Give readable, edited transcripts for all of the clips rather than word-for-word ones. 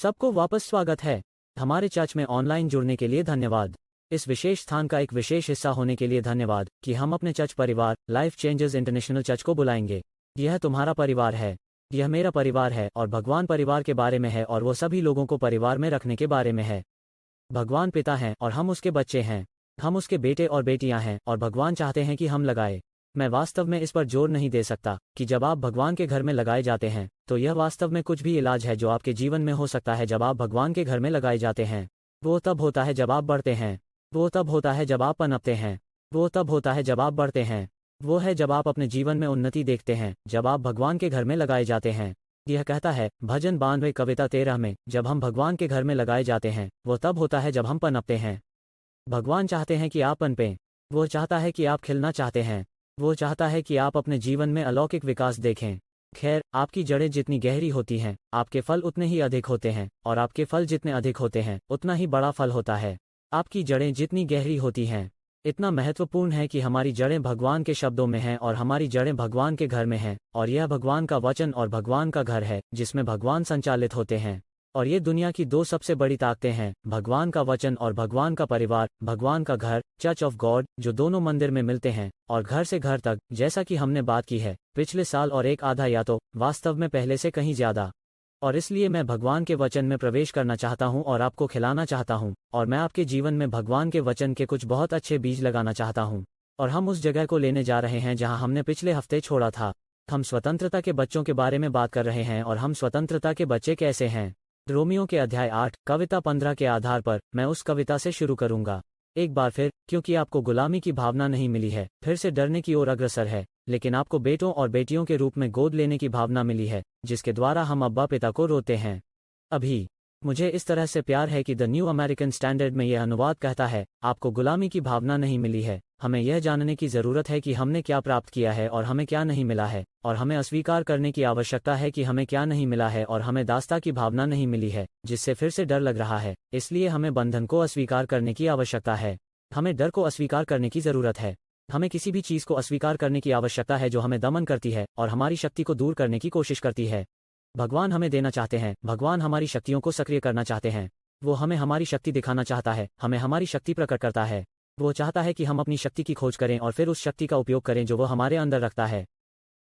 सबको वापस स्वागत है। हमारे चर्च में ऑनलाइन जुड़ने के लिए धन्यवाद। इस विशेष स्थान का एक विशेष हिस्सा होने के लिए धन्यवाद कि हम अपने चर्च परिवार लाइफ चेंजर्स इंटरनेशनल चर्च को बुलाएंगे। यह तुम्हारा परिवार है, यह मेरा परिवार है और भगवान परिवार के बारे में है और वो सभी लोगों को परिवार में रखने के बारे में है। भगवान पिता हैं और हम उसके बच्चे हैं, हम उसके बेटे और बेटियां हैं और भगवान चाहते हैं कि हम लगाए। मैं वास्तव में इस पर जोर नहीं दे सकता कि जब आप भगवान के घर में लगाए जाते हैं तो यह वास्तव में कुछ भी इलाज है जो आपके जीवन में हो सकता है। जब आप भगवान के घर में लगाए जाते हैं, वो तब होता है जब आप बढ़ते हैं, वो तब होता है जब आप पनपते हैं, वो तब होता है जब आप बढ़ते हैं, वो है जब आप अपने जीवन में उन्नति देखते हैं, जब आप भगवान के घर में लगाए जाते हैं। यह कहता है भजन 92 कविता 13 में, जब हम भगवान के घर में लगाए जाते हैं वो तब होता है जब हम पनपते हैं। भगवान चाहते हैं कि आप पनपें, वो चाहता है कि आप खिलना चाहते हैं, वो चाहता है कि आप अपने जीवन में अलौकिक विकास देखें। खैर, आपकी जड़ें जितनी गहरी होती हैं, आपके फल उतने ही अधिक होते हैं और आपके फल जितने अधिक होते हैं उतना ही बड़ा फल होता है। आपकी जड़ें जितनी गहरी होती हैं, इतना महत्वपूर्ण है कि हमारी जड़ें भगवान के शब्दों में हैं और हमारी जड़ें भगवान के घर में हैं और यह भगवान का वचन और भगवान का घर है जिसमें भगवान संचालित होते हैं। और ये दुनिया की दो सबसे बड़ी ताकतें हैं, भगवान का वचन और भगवान का परिवार, भगवान का घर चर्च ऑफ गॉड, जो दोनों मंदिर में मिलते हैं और घर से घर तक, जैसा कि हमने बात की है पिछले साल और एक आधा या तो वास्तव में पहले से कहीं ज्यादा। और इसलिए मैं भगवान के वचन में प्रवेश करना चाहता हूं और आपको खिलाना चाहता हूं और मैं आपके जीवन में भगवान के वचन के कुछ बहुत अच्छे बीज लगाना चाहता हूं। और हम उस जगह को लेने जा रहे हैं जहां हमने पिछले हफ्ते छोड़ा था। हम स्वतंत्रता के बच्चों के बारे में बात कर रहे हैं और हम स्वतंत्रता के बच्चे कैसे हैं। रोमियो के अध्याय 8 कविता 15 के आधार पर मैं उस कविता से शुरू करूंगा। एक बार फिर, क्योंकि आपको गुलामी की भावना नहीं मिली है, फिर से डरने की ओर अग्रसर है, लेकिन आपको बेटों और बेटियों के रूप में गोद लेने की भावना मिली है, जिसके द्वारा हम अब्बा पिता को रोते हैं। अभी मुझे इस तरह से प्यार है कि द न्यू अमेरिकन स्टैंडर्ड में यह अनुवाद कहता है, आपको गुलामी की भावना नहीं मिली है। हमें यह जानने की जरूरत है कि हमने क्या प्राप्त किया है और हमें क्या नहीं मिला है, और हमें अस्वीकार करने की आवश्यकता है कि हमें क्या नहीं मिला है और हमें दास्ता की भावना नहीं मिली है, जिससे फिर से डर लग रहा है। इसलिए हमें बंधन को अस्वीकार करने की आवश्यकता है, हमें डर को अस्वीकार करने की जरूरत है, हमें किसी भी चीज को अस्वीकार करने की आवश्यकता है जो हमें दमन करती है और हमारी शक्ति को दूर करने की कोशिश करती है। भगवान हमें देना चाहते हैं, भगवान हमारी शक्तियों को सक्रिय करना चाहते हैं, वो हमें हमारी शक्ति दिखाना चाहता है, हमें हमारी शक्ति प्रकट करता है। वो चाहता है कि हम अपनी शक्ति की खोज करें और फिर उस शक्ति का उपयोग करें जो वो हमारे अंदर रखता है।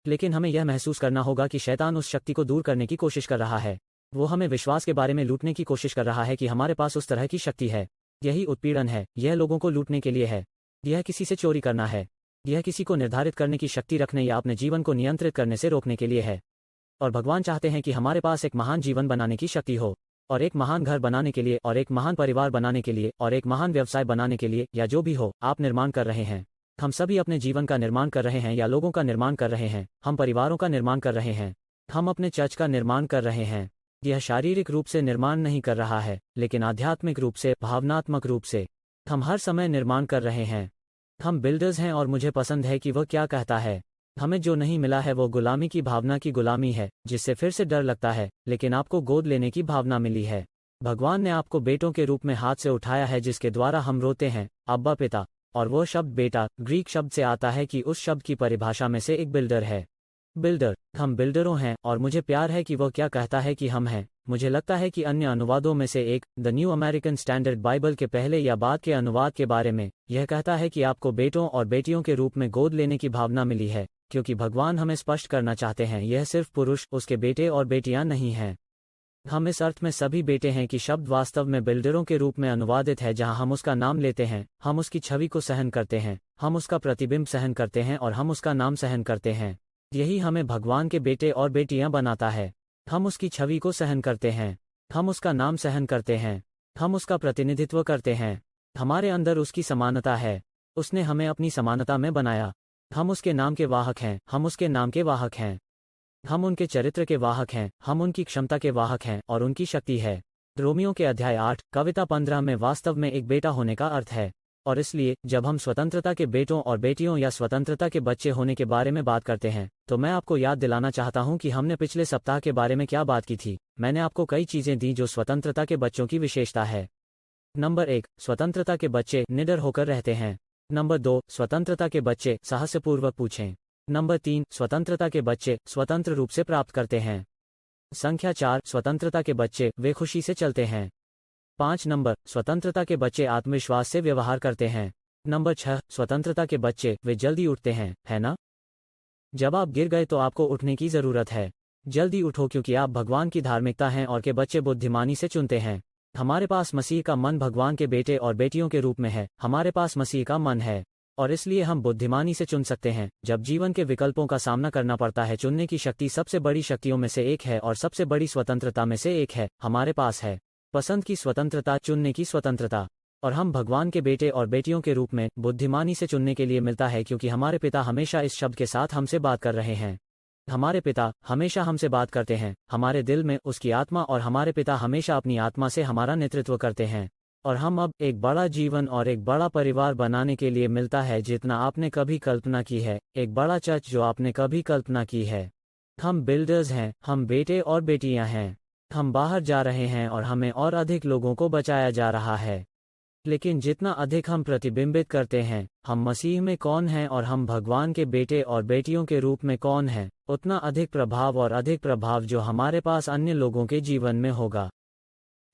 लेकिन हमें यह महसूस करना होगा कि शैतान उस शक्ति को दूर करने की कोशिश कर रहा है। वो हमें विश्वास के बारे में लूटने की कोशिश कर रहा है कि हमारे पास उस तरह की शक्ति है। यही उत्पीड़न है, यह लोगों को लूटने के लिए है, यह किसी से चोरी करना है, यह किसी को निर्धारित करने की शक्ति रखने या अपने जीवन को नियंत्रित करने से रोकने के लिए है। और भगवान चाहते हैं कि हमारे पास एक महान जीवन बनाने की शक्ति हो, और एक महान घर बनाने के लिए, और एक महान परिवार बनाने के लिए, और एक महान व्यवसाय बनाने के लिए, या जो भी हो आप निर्माण कर रहे हैं। हम सभी अपने जीवन का निर्माण कर रहे हैं या लोगों का निर्माण कर रहे हैं, हम परिवारों का निर्माण कर रहे हैं, हम अपने चर्च का निर्माण कर रहे हैं। यह शारीरिक रूप से निर्माण नहीं कर रहा है, लेकिन आध्यात्मिक रूप से, भावनात्मक रूप से हम हर समय निर्माण कर रहे हैं। हम बिल्डर्स हैं और मुझे पसंद है कि वह क्या कहता है। हमें जो नहीं मिला है वो गुलामी की भावना की गुलामी है, जिससे फिर से डर लगता है, लेकिन आपको गोद लेने की भावना मिली है। भगवान ने आपको बेटों के रूप में हाथ से उठाया है, जिसके द्वारा हम रोते हैं, अब्बा पिता। और वो शब्द बेटा ग्रीक शब्द से आता है कि उस शब्द की परिभाषा में से एक बिल्डर है। बिल्डर, हम बिल्डरों हैं और मुझे प्यार है कि वह क्या कहता है कि हम हैं। मुझे लगता है कि अन्य अनुवादों में से एक, the new American standard Bible के पहले या बाद के अनुवाद के बारे में, यह कहता है कि आपको बेटों और बेटियों के रूप में गोद लेने की भावना मिली है, क्योंकि भगवान हमें स्पष्ट करना चाहते हैं, यह सिर्फ पुरुष, उसके बेटे और बेटियां नहीं हैं। हम इस अर्थ में सभी बेटे हैं कि शब्द वास्तव में बिल्डरों के रूप में अनुवादित है, जहां हम उसका नाम लेते हैं, हम उसकी छवि को सहन करते हैं, हम उसका प्रतिबिंब सहन करते हैं और हम उसका नाम सहन करते हैं। यही हमें भगवान के बेटे और बेटियां बनाता है। हम उसकी छवि को सहन करते हैं, हम उसका नाम सहन करते हैं, हम उसका प्रतिनिधित्व करते हैं। हमारे अंदर उसकी समानता है, उसने हमें अपनी समानता में बनाया। हम उसके नाम के वाहक हैं, हम उसके नाम के वाहक हैं, हम उनके चरित्र के वाहक हैं, हम उनकी क्षमता के वाहक हैं और उनकी शक्ति है। रोमियो के अध्याय 8 कविता 15 में वास्तव में एक बेटा होने का अर्थ है। और इसलिए जब हम स्वतंत्रता के बेटों और बेटियों या स्वतंत्रता के बच्चे होने के बारे में बात करते हैं, तो मैं आपको याद दिलाना चाहता हूं कि हमने पिछले सप्ताह के बारे में क्या बात की थी। मैंने आपको कई चीजें दी जो स्वतंत्रता के बच्चों की विशेषता है। नंबर 1, स्वतंत्रता के बच्चे निडर होकर रहते हैं। नंबर 2, स्वतंत्रता के बच्चे साहसपूर्वक पूछें। नंबर 3, स्वतंत्रता के बच्चे स्वतंत्र रूप से प्राप्त करते हैं। संख्या 4, स्वतंत्रता के बच्चे, वे खुशी से चलते हैं। 5 नंबर, स्वतंत्रता के बच्चे आत्मविश्वास से व्यवहार करते हैं। नंबर 6, स्वतंत्रता के बच्चे, वे जल्दी उठते हैं, है ना? जब आप गिर गए तो आपको उठने की ज़रूरत है। जल्दी उठो क्योंकि आप भगवान की धार्मिकता हैं और के बच्चे बुद्धिमानी से चुनते हैं। हमारे पास मसीह का मन भगवान के बेटे और बेटियों के रूप में है। हमारे पास मसीह का मन है और इसलिए हम बुद्धिमानी से चुन सकते हैं। जब जीवन के विकल्पों का सामना करना पड़ता है, चुनने की शक्ति सबसे बड़ी शक्तियों में से एक है और सबसे बड़ी स्वतंत्रता में से एक है। हमारे पास है पसंद की स्वतंत्रता, चुनने की स्वतंत्रता। और हम भगवान के बेटे और बेटियों के रूप में बुद्धिमानी से चुनने के लिए मिलता है क्योंकि हमारे पिता हमेशा इस शब्द के साथ हमसे बात कर रहे हैं। हमारे पिता हमेशा हमसे बात करते हैं, हमारे दिल में उसकी आत्मा, और हमारे पिता हमेशा अपनी आत्मा से हमारा नेतृत्व करते हैं। और हम अब एक बड़ा जीवन और एक बड़ा परिवार बनाने के लिए मिलता है जितना आपने कभी कल्पना की है, एक बड़ा चर्च जो आपने कभी कल्पना की है। हम बिल्डर्स हैं, हम बेटे और बेटियां हैं। हम बाहर जा रहे हैं और हमें और अधिक लोगों को बचाया जा रहा है। लेकिन जितना अधिक हम प्रतिबिंबित करते हैं हम मसीह में कौन हैं और हम भगवान के बेटे और बेटियों के रूप में कौन हैं, उतना अधिक प्रभाव और अधिक प्रभाव जो हमारे पास अन्य लोगों के जीवन में होगा।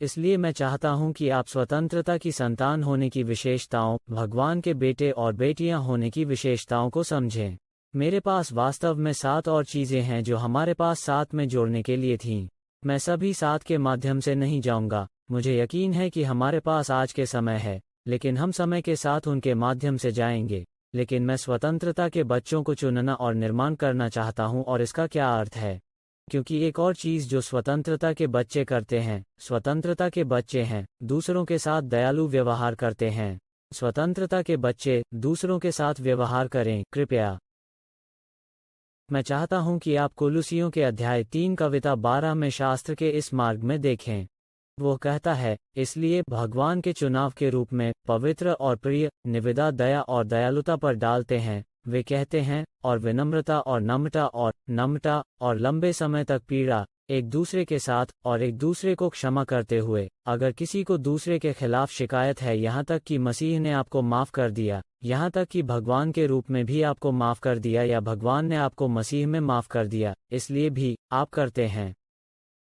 इसलिए मैं चाहता हूं कि आप स्वतंत्रता की संतान होने की विशेषताओं, भगवान के बेटे और बेटियां होने की विशेषताओं को समझें। मेरे पास वास्तव में 7 और चीज़ें हैं जो हमारे पास 7 में जोड़ने के लिए थीं। मैं सभी 7 के माध्यम से नहीं जाऊंगा। मुझे यकीन है कि हमारे पास आज के समय है, लेकिन हम समय के साथ उनके माध्यम से जाएंगे। लेकिन मैं स्वतंत्रता के बच्चों को चुनना और निर्माण करना चाहता हूं, और इसका क्या अर्थ है? क्योंकि एक और चीज़ जो स्वतंत्रता के बच्चे करते हैं, स्वतंत्रता के बच्चे हैं दूसरों के साथ दयालु व्यवहार करते हैं। स्वतंत्रता के बच्चे दूसरों के साथ व्यवहार करें। कृपया मैं चाहता हूं कि आप कोलोसियों के अध्याय 3 कविता 12 में शास्त्र के इस मार्ग में देखें। वो कहता है, इसलिए भगवान के चुनाव के रूप में पवित्र और प्रिय, निविदा दया और दयालुता पर डालते हैं। वे कहते हैं, और विनम्रता और नम्रता और लंबे समय तक पीड़ा, एक दूसरे के साथ और एक दूसरे को क्षमा करते हुए। अगर किसी को दूसरे के खिलाफ शिकायत है, यहाँ तक कि मसीह ने आपको माफ़ कर दिया, यहाँ तक कि भगवान के रूप में भी आपको माफ़ कर दिया, या भगवान ने आपको मसीह में माफ़ कर दिया, इसलिए भी आप करते हैं।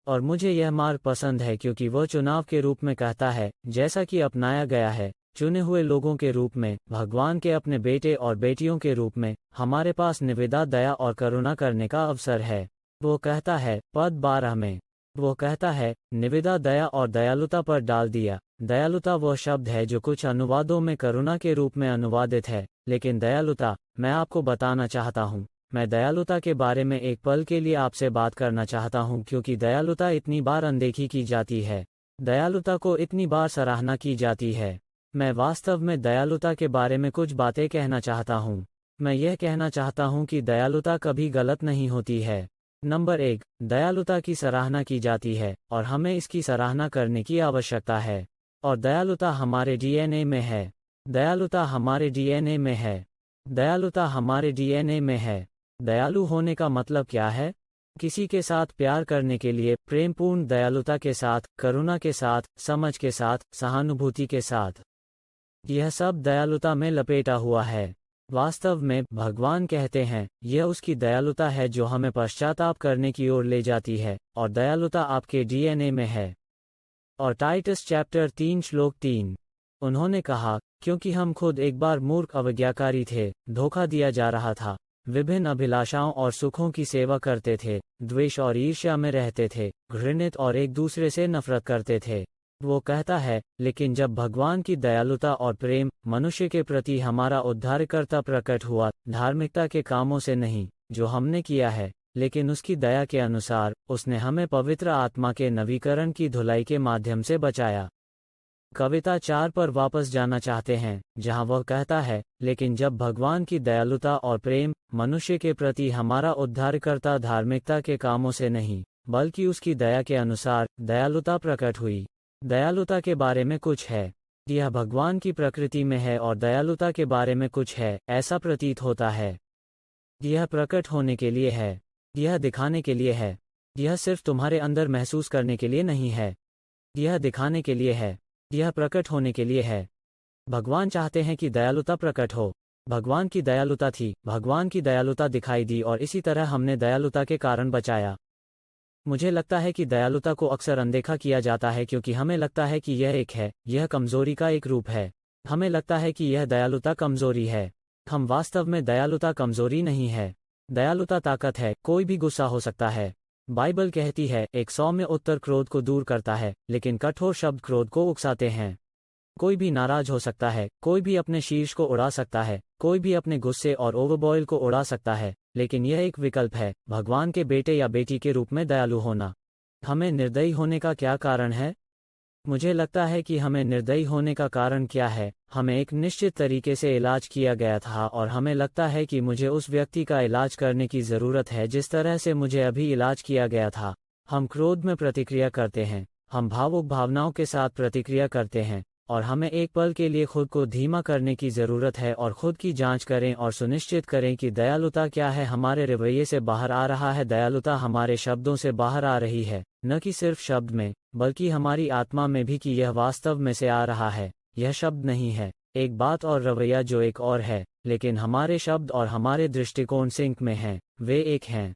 और मुझे यह मार्ग पसंद है क्योंकि वह चुनाव के रूप में कहता है, जैसा कि अपनाया गया है, चुने हुए लोगों के रूप में, भगवान के अपने बेटे और बेटियों के रूप में, हमारे पास निविदा, दया और करुणा करने का अवसर है। वो कहता है पद 12 में, वो कहता है, निविदा दया और दयालुता पर डाल दिया। दयालुता वह शब्द है जो कुछ अनुवादों में करुणा के रूप में अनुवादित है, लेकिन दयालुता, मैं आपको बताना चाहता हूँ, मैं दयालुता के बारे में एक पल के लिए आपसे बात करना चाहता हूँ क्योंकि दयालुता इतनी बार अनदेखी की जाती है। दयालुता को इतनी बार सराहना की जाती है। मैं वास्तव में दयालुता के बारे में कुछ बातें कहना चाहता हूँ। मैं यह कहना चाहता हूँ कि दयालुता कभी गलत नहीं होती है। नंबर 1, दयालुता की सराहना की जाती है और हमें इसकी सराहना करने की आवश्यकता है। और दयालुता हमारे डीएनए में है। दयालुता हमारे डीएनए में है। दयालुता हमारे डीएनए में है। दयालु होने का मतलब क्या है? किसी के साथ प्यार करने के लिए, प्रेमपूर्ण दयालुता के साथ, करुणा के साथ, समझ के साथ, सहानुभूति के साथ। यह सब दयालुता में लपेटा हुआ है। वास्तव में भगवान कहते हैं, यह उसकी दयालुता है जो हमें पश्चाताप करने की ओर ले जाती है, और दयालुता आपके डीएनए में है। और टाइटस चैप्टर 3 श्लोक 3, उन्होंने कहा, क्योंकि हम खुद एक बार मूर्ख अवज्ञाकारी थे, धोखा दिया जा रहा था, विभिन्न अभिलाषाओं और सुखों की सेवा करते थे, द्वेष और ईर्ष्या में रहते थे, घृणित और एक दूसरे से नफरत करते थे। वो कहता है, लेकिन जब भगवान की दयालुता और प्रेम मनुष्य के प्रति हमारा उद्धारकर्ता प्रकट हुआ, धार्मिकता के कामों से नहीं जो हमने किया है, लेकिन उसकी दया के अनुसार, उसने हमें पवित्र आत्मा के नवीकरण की धुलाई के माध्यम से बचाया। कविता 4 पर वापस जाना चाहते हैं, जहां वह कहता है, लेकिन जब भगवान की दयालुता और प्रेम मनुष्य के प्रति हमारा उद्धारकर्ता धार्मिकता के कामों से नहीं बल्कि उसकी दया के अनुसार दयालुता प्रकट हुई। दयालुता के बारे में कुछ है, यह भगवान की प्रकृति में है, और दयालुता के बारे में कुछ है, ऐसा प्रतीत होता है। यह प्रकट होने के लिए है, यह दिखाने के लिए है, यह सिर्फ तुम्हारे अंदर महसूस करने के लिए नहीं है, यह दिखाने के लिए है, यह प्रकट होने के लिए है। भगवान चाहते हैं कि दयालुता प्रकट हो। भगवान की दयालुता थी, भगवान की दयालुता दिखाई दी, और इसी तरह हमने दयालुता के कारण बचाया। मुझे लगता है कि दयालुता को अक्सर अनदेखा किया जाता है क्योंकि हमें लगता है कि यह एक है, यह कमजोरी का एक रूप है। हमें लगता है कि यह दयालुता कमजोरी है। हम वास्तव में दयालुता कमजोरी नहीं है। दयालुता ताकत है, कोई भी गुस्सा हो सकता है। बाइबल कहती है, एक सौम्य उत्तर क्रोध को दूर करता है, लेकिन कठोर शब्द क्रोध को उकसाते हैं। कोई भी नाराज हो सकता है, कोई भी अपने शीर्ष को उड़ा सकता है, कोई भी अपने गुस्से और ओवरबॉयल को उड़ा सकता है, लेकिन यह एक विकल्प है, भगवान के बेटे या बेटी के रूप में दयालु होना। हमें निर्दयी होने का क्या कारण है? मुझे लगता है कि हमें निर्दयी होने का कारण क्या है, हमें एक निश्चित तरीके से इलाज किया गया था और हमें लगता है कि मुझे उस व्यक्ति का इलाज करने की ज़रूरत है जिस तरह से मुझे अभी इलाज किया गया था। हम क्रोध में प्रतिक्रिया करते हैं, हम भावुक भावनाओं के साथ प्रतिक्रिया करते हैं, और हमें एक पल के लिए खुद को धीमा करने की ज़रूरत है और खुद की जांच करें और सुनिश्चित करें कि दयालुता क्या है हमारे रवैये से बाहर आ रहा है। दयालुता हमारे शब्दों से बाहर आ रही है, न कि सिर्फ शब्द में, बल्कि हमारी आत्मा में भी कि यह वास्तव में से आ रहा है। यह शब्द नहीं है, एक बात और रवैया जो एक और है, लेकिन हमारे शब्द और हमारे दृष्टिकोण सिंक में हैं, वे एक हैं।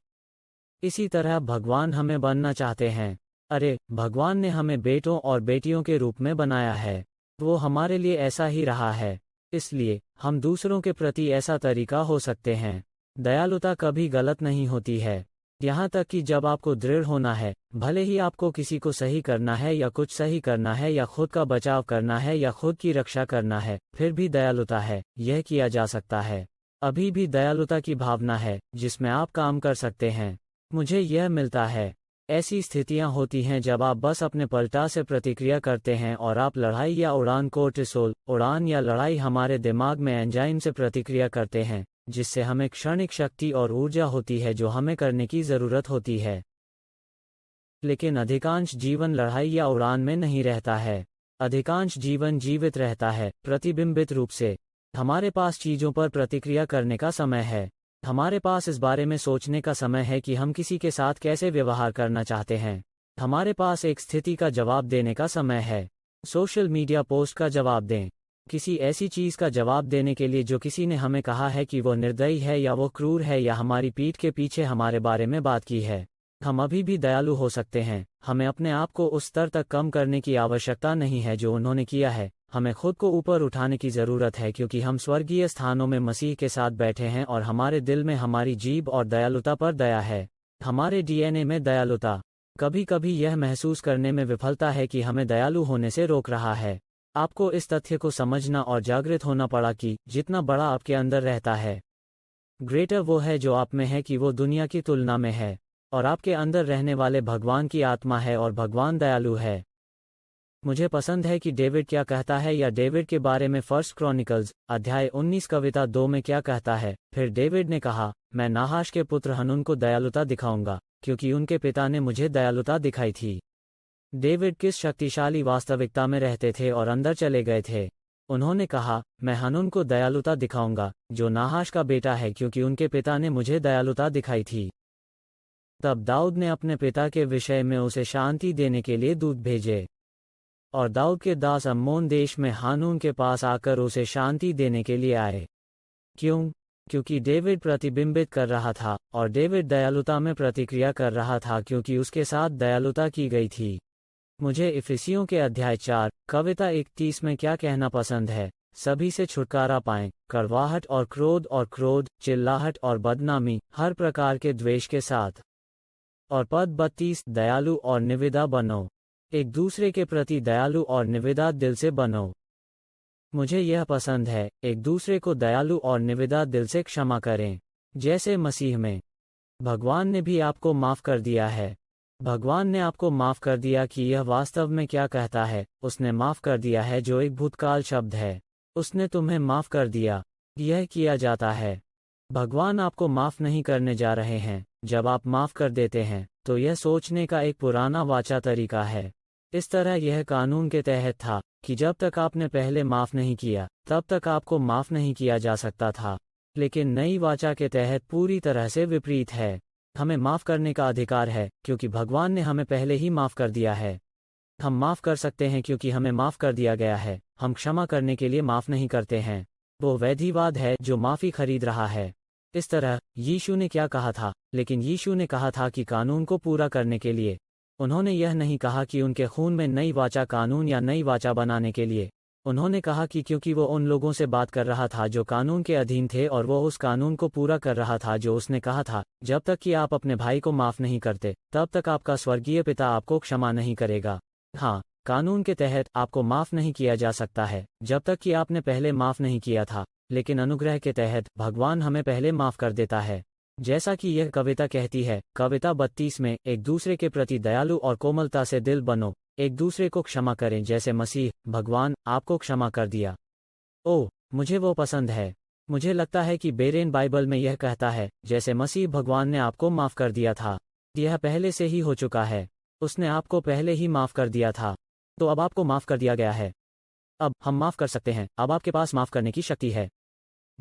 इसी तरह भगवान हमें बनना चाहते हैं। अरे, भगवान ने हमें बेटों और बेटियों के रूप में बनाया है। वो हमारे लिए ऐसा ही रहा है, इसलिए हम दूसरों के प्रति ऐसा तरीका हो सकते हैं। दयालुता कभी गलत नहीं होती है, यहाँ तक कि जब आपको दृढ़ होना है, भले ही आपको किसी को सही करना है या कुछ सही करना है या खुद का बचाव करना है या खुद की रक्षा करना है, फिर भी दयालुता है, यह किया जा सकता है। अभी भी दयालुता की भावना है जिसमें आप काम कर सकते हैं। मुझे यह मिलता है, ऐसी स्थितियां होती हैं जब आप बस अपने पलटा से प्रतिक्रिया करते हैं और आप लड़ाई या उड़ान कोर्टिसोल, उड़ान या लड़ाई हमारे दिमाग में एंजाइम से प्रतिक्रिया करते हैं, जिससे हमें क्षणिक शक्ति और ऊर्जा होती है जो हमें करने की ज़रूरत होती है। लेकिन अधिकांश जीवन लड़ाई या उड़ान में नहीं रहता है। अधिकांश जीवन जीवित रहता है, प्रतिबिंबित रूप से। हमारे पास चीज़ों पर प्रतिक्रिया करने का समय है। हमारे पास इस बारे में सोचने का समय है कि हम किसी के साथ कैसे व्यवहार करना चाहते हैं। हमारे पास एक स्थिति का जवाब देने का समय है। सोशल मीडिया पोस्ट का जवाब दें, किसी ऐसी चीज़ का जवाब देने के लिए जो किसी ने हमें कहा है कि वो निर्दयी है या वो क्रूर है या हमारी पीठ के पीछे हमारे बारे में बात की है। हम अभी भी दयालु हो सकते हैं। हमें अपने आप को उस स्तर तक कम करने की आवश्यकता नहीं है जो उन्होंने किया है। हमें खुद को ऊपर उठाने की ज़रूरत है क्योंकि हम स्वर्गीय स्थानों में मसीह के साथ बैठे हैं और हमारे दिल में हमारी जीभ और दयालुता पर दया है। हमारे डीएनए में दयालुता। कभी कभी यह महसूस करने में विफलता है कि हमें दयालु होने से रोक रहा है। आपको इस तथ्य को समझना और जागृत होना पड़ा कि जितना बड़ा आपके अंदर रहता है, ग्रेटर वो है जो आप में है कि वो दुनिया की तुलना में है। और आपके अंदर रहने वाले भगवान की आत्मा है और भगवान दयालु है। मुझे पसंद है कि डेविड क्या कहता है या डेविड के बारे में फर्स्ट क्रॉनिकल्स अध्याय 19 कविता 2 में क्या कहता है। फिर डेविड ने कहा, मैं नाहाश के पुत्र हनून को दयालुता दिखाऊंगा क्योंकि उनके पिता ने मुझे दयालुता दिखाई थी। डेविड किस शक्तिशाली वास्तविकता में रहते थे और अंदर चले गए थे। उन्होंने कहा, मैं हनून को दयालुता दिखाऊंगा जो नाहाश का बेटा है क्योंकि उनके पिता ने मुझे दयालुता दिखाई थी। तब दाऊद ने अपने पिता के विषय में उसे शांति देने के लिए दूत भेजे। और दाऊद के दास अम्मोन देश में हानून के पास आकर उसे शांति देने के लिए आए। क्यों? क्योंकि डेविड प्रतिबिंबित कर रहा था और डेविड दयालुता में प्रतिक्रिया कर रहा था क्योंकि उसके साथ दयालुता की गई थी। मुझे इफिसियों के अध्याय 4 कविता 31 में क्या कहना पसंद है, सभी से छुटकारा पाएं, कड़वाहट और क्रोध, चिल्लाहट और बदनामी, हर प्रकार के द्वेष के साथ। और पद 32, दयालु और निविदा बनो, एक दूसरे के प्रति दयालु और निविदा दिल से बनो। मुझे यह पसंद है, एक दूसरे को दयालु और निविदा दिल से क्षमा करें, जैसे मसीह में। भगवान ने भी आपको माफ़ कर दिया है। भगवान ने आपको माफ़ कर दिया कि यह वास्तव में क्या कहता है, उसने माफ़ कर दिया है जो एक भूतकाल शब्द है। उसने तुम्हें माफ़ कर दिया। यह किया जाता है। भगवान आपको माफ़ नहीं करने जा रहे हैं। जब आप माफ़ कर देते हैं तो यह सोचने का एक पुराना वाचा तरीका है। इस तरह यह कानून के तहत था कि जब तक आपने पहले माफ़ नहीं किया तब तक आपको माफ़ नहीं किया जा सकता था। लेकिन नई वाचा के तहत पूरी तरह से विपरीत है। हमें माफ़ करने का अधिकार है क्योंकि भगवान ने हमें पहले ही माफ़ कर दिया है। हम माफ़ कर सकते हैं क्योंकि हमें माफ़ कर दिया गया है। हम क्षमा करने के लिए माफ़ नहीं करते हैं। वो वैधिवाद है जो माफ़ी खरीद रहा है। इस तरह यीशु ने क्या कहा था? लेकिन यीशु ने कहा था कि कानून को पूरा करने के लिए। उन्होंने यह नहीं कहा कि उनके खून में नई वाचा कानून या नई वाचा बनाने के लिए। उन्होंने कहा कि क्योंकि वो उन लोगों से बात कर रहा था जो कानून के अधीन थे और वो उस कानून को पूरा कर रहा था जो उसने कहा था, जब तक कि आप अपने भाई को माफ़ नहीं करते, तब तक आपका स्वर्गीय पिता आपको क्षमा नहीं करेगा। हाँ, कानून के तहत आपको माफ़ नहीं किया जा सकता है, जब तक कि आपने पहले माफ़ नहीं किया था, लेकिन अनुग्रह के तहत भगवान हमें पहले माफ़ कर देता है। जैसा कि यह कविता कहती है, कविता 32 में, एक दूसरे के प्रति दयालु और कोमलता से दिल बनो, एक दूसरे को क्षमा करें जैसे मसीह, भगवान, आपको क्षमा कर दिया। ओह, मुझे वो पसंद है। मुझे लगता है कि बेरेन बाइबल में यह कहता है, जैसे मसीह भगवान ने आपको माफ़ कर दिया था। यह पहले से ही हो चुका है। उसने आपको पहले ही माफ़ कर दिया था। तो अब आपको माफ़ कर दिया गया है। अब हम माफ़ कर सकते हैं। अब आपके पास माफ़ करने की शक्ति है।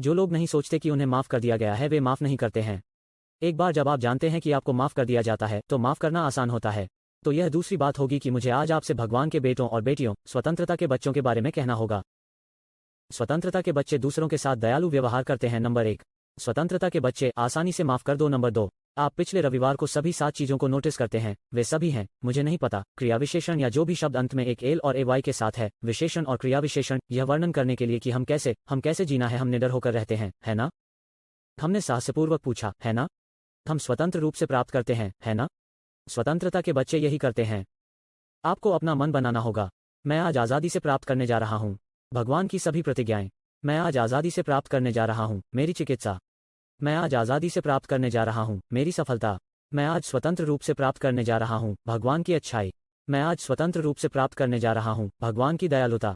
जो लोग नहीं सोचते कि उन्हें माफ़ कर दिया गया है, वे माफ़ नहीं करते हैं। एक बार जब आप जानते हैं कि आपको माफ़ कर दिया जाता है, तो माफ़ करना आसान होता है। तो यह दूसरी बात होगी कि मुझे आज आपसे भगवान के बेटों और बेटियों, स्वतंत्रता के बच्चों के बारे में कहना होगा। स्वतंत्रता के बच्चे दूसरों के साथ दयालु व्यवहार करते हैं। नंबर 1, स्वतंत्रता के बच्चे आसानी से माफ़ कर दो। नंबर 2, आप पिछले रविवार को सभी 7 चीज़ों को नोटिस करते हैं। वे सभी हैं, मुझे नहीं पता, क्रिया विशेषण या जो भी शब्द अंत में एक एल और ए वाई के साथ है, विशेषण और क्रिया विशेषण, यह वर्णन करने के लिए कि हम कैसे जीना है, हम निडर होकर रहते हैं, है ना? हमने साहसपूर्वक पूछा, है ना? हम स्वतंत्र रूप से प्राप्त करते हैं, है ना? स्वतंत्रता के बच्चे यही करते हैं। आपको अपना मन बनाना होगा। मैं आज आज़ादी से प्राप्त करने जा रहा हूँ भगवान की सभी प्रतिज्ञाएं। मैं आज आज़ादी से प्राप्त करने जा रहा हूँ मेरी चिकित्सा। मैं आज आज़ादी से प्राप्त करने जा रहा हूँ मेरी सफलता। मैं आज स्वतंत्र रूप से प्राप्त करने जा रहा हूँ भगवान की अच्छाई। मैं आज स्वतंत्र रूप से प्राप्त करने जा रहा हूँ भगवान की दयालुता।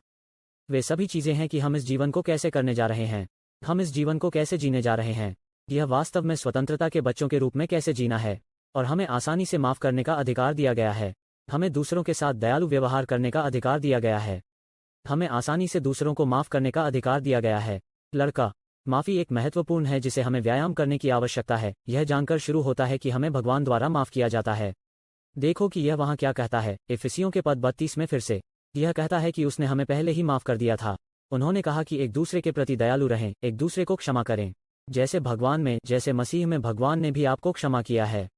वे सभी चीज़ें हैं कि हम इस जीवन को कैसे करने जा रहे हैं। हम इस जीवन को कैसे जीने जा रहे हैं। यह वास्तव में स्वतंत्रता के बच्चों के रूप में कैसे जीना है। और हमें आसानी से माफ़ करने का अधिकार दिया गया है। हमें दूसरों के साथ दयालु व्यवहार करने का अधिकार दिया गया है। हमें आसानी से दूसरों को माफ़ करने का अधिकार दिया गया है। लड़का, माफ़ी एक महत्वपूर्ण है जिसे हमें व्यायाम करने की आवश्यकता है। यह जानकर शुरू होता है कि हमें भगवान द्वारा माफ़ किया जाता है। देखो कि यह वहाँ क्या कहता है। इफिसियों के पद 32 में फिर से यह कहता है कि उसने हमें पहले ही माफ़ कर दिया था। उन्होंने कहा कि एक दूसरे के प्रति दयालु रहें, एक दूसरे को क्षमा करें, जैसे भगवान में, जैसे मसीह में भगवान ने भी आपको क्षमा किया है।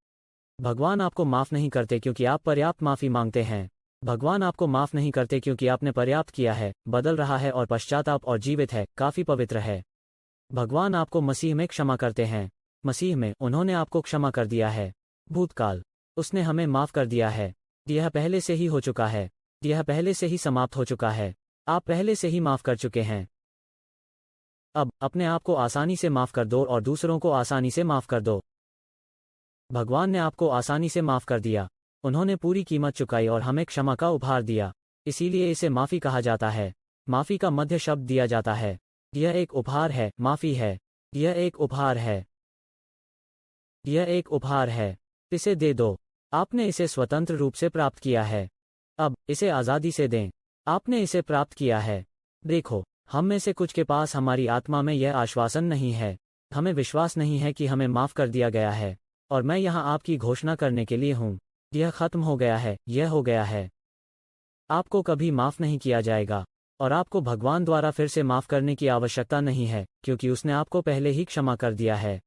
भगवान आपको माफ़ नहीं करते क्योंकि आप पर्याप्त माफ़ी मांगते हैं। भगवान आपको माफ़ नहीं करते क्योंकि आपने पर्याप्त किया है, बदल रहा है और पश्चाताप और जीवित है, काफ़ी पवित्र है। भगवान आपको मसीह में क्षमा करते हैं। मसीह में उन्होंने आपको क्षमा कर दिया है। भूतकाल, उसने हमें माफ़ कर दिया है। यह पहले से ही हो चुका है। यह पहले से ही समाप्त हो चुका है। आप पहले से ही माफ़ कर चुके हैं। अब अपने आप को आसानी से माफ़ कर दो और दूसरों को आसानी से माफ़ कर दो। भगवान ने आपको आसानी से माफ़ कर दिया। उन्होंने पूरी कीमत चुकाई और हमें क्षमा का उपहार दिया। इसीलिए इसे माफ़ी कहा जाता है। माफ़ी का मध्य शब्द दिया जाता है। यह एक उपहार है, माफ़ी है। यह एक उपहार है। यह एक उपहार है। इसे दे दो। आपने इसे स्वतंत्र रूप से प्राप्त किया है। अब इसे आज़ादी से दें। आपने इसे प्राप्त किया है। देखो, हम में से कुछ के पास हमारी आत्मा में यह आश्वासन नहीं है। हमें विश्वास नहीं है कि हमें माफ़ कर दिया गया है। और मैं यहाँ आपकी घोषणा करने के लिए हूँ। यह खत्म हो गया है, यह हो गया है। आपको कभी माफ़ नहीं किया जाएगा। और आपको भगवान द्वारा फिर से माफ़ करने की आवश्यकता नहीं है, क्योंकि उसने आपको पहले ही क्षमा कर दिया है।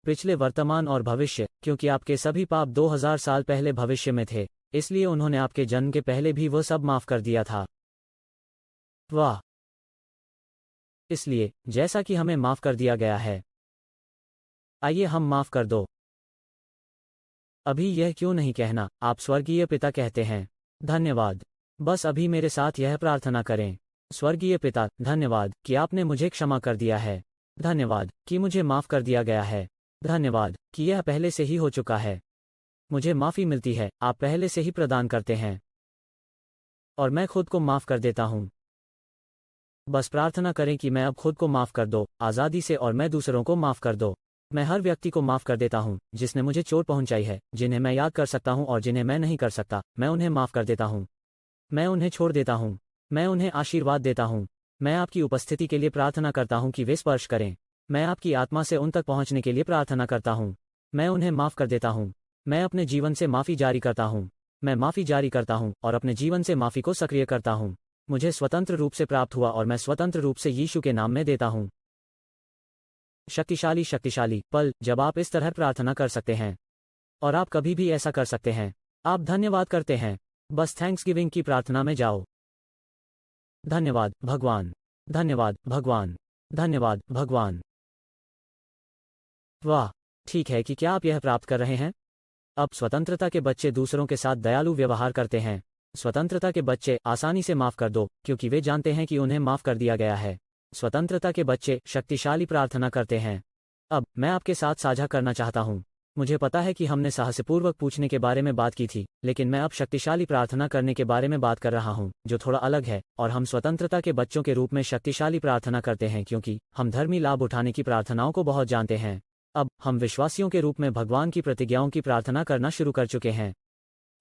पिछले, वर्तमान और भविष्य, क्योंकि आपके सभी पाप 2000 साल पहले भविष्य में थे, इसलिए उन्होंने आपके जन्म के पहले भी वह सब माफ़ कर दिया था। वाह! इसलिए, जैसा कि हमें माफ़ कर दिया गया है, आइए हम माफ़ कर दो। अभी यह क्यों नहीं कहना, आप स्वर्गीय पिता कहते हैं, धन्यवाद। बस अभी मेरे साथ यह प्रार्थना करें। स्वर्गीय पिता, धन्यवाद कि आपने मुझे क्षमा कर दिया है। धन्यवाद कि मुझे माफ़ कर दिया गया है। धन्यवाद कि यह पहले से ही हो चुका है। मुझे माफ़ी मिलती है, आप पहले से ही प्रदान करते हैं। और मैं खुद को माफ़ कर देता हूँ। बस प्रार्थना करें कि मैं अब खुद को माफ़ कर दो, आज़ादी से, और मैं दूसरों को माफ़ कर दो। मैं हर व्यक्ति को माफ़ कर देता हूँ जिसने मुझे चोट पहुँचाई है, जिन्हें मैं याद कर सकता हूँ और जिन्हें मैं नहीं कर सकता, मैं उन्हें माफ़ कर देता हूँ। मैं उन्हें छोड़ देता हूँ। मैं उन्हें आशीर्वाद देता हूँ। मैं आपकी उपस्थिति के लिए प्रार्थना करता हूँ कि वे स्पर्श करें। मैं आपकी आत्मा से उन तक पहुँचने के लिए प्रार्थना करता हूँ। मैं उन्हें माफ़ कर देता हूँ। मैं अपने जीवन से माफ़ी जारी करता हूँ। मैं माफ़ी जारी करता हूँ और अपने जीवन से माफ़ी को सक्रिय करता हूँ। मुझे स्वतंत्र रूप से प्राप्त हुआ और मैं स्वतंत्र रूप से यीशु के नाम में देता हूँ। शक्तिशाली शक्तिशाली पल जब आप इस तरह प्रार्थना कर सकते हैं। और आप कभी भी ऐसा कर सकते हैं। आप धन्यवाद करते हैं। बस थैंक्सगिविंग की प्रार्थना में जाओ। धन्यवाद भगवान, धन्यवाद भगवान, धन्यवाद भगवान। वाह, ठीक है कि क्या आप यह प्राप्त कर रहे हैं? अब स्वतंत्रता के बच्चे दूसरों के साथ दयालु व्यवहार करते हैं। स्वतंत्रता के बच्चे आसानी से माफ कर दो क्योंकि वे जानते हैं कि उन्हें माफ कर दिया गया है। स्वतंत्रता के बच्चे शक्तिशाली प्रार्थना करते हैं। अब मैं आपके साथ साझा करना चाहता हूँ। मुझे पता है कि हमने साहसपूर्वक पूछने के बारे में बात की थी, लेकिन मैं अब शक्तिशाली प्रार्थना करने के बारे में बात कर रहा हूँ, जो थोड़ा अलग है। और हम स्वतंत्रता के बच्चों के रूप में शक्तिशाली प्रार्थना करते हैं क्योंकि हम धर्मी लाभ उठाने की प्रार्थनाओं को बहुत जानते हैं। अब हम विश्वासियों के रूप में भगवान की प्रतिज्ञाओं की प्रार्थना करना शुरू कर चुके हैं।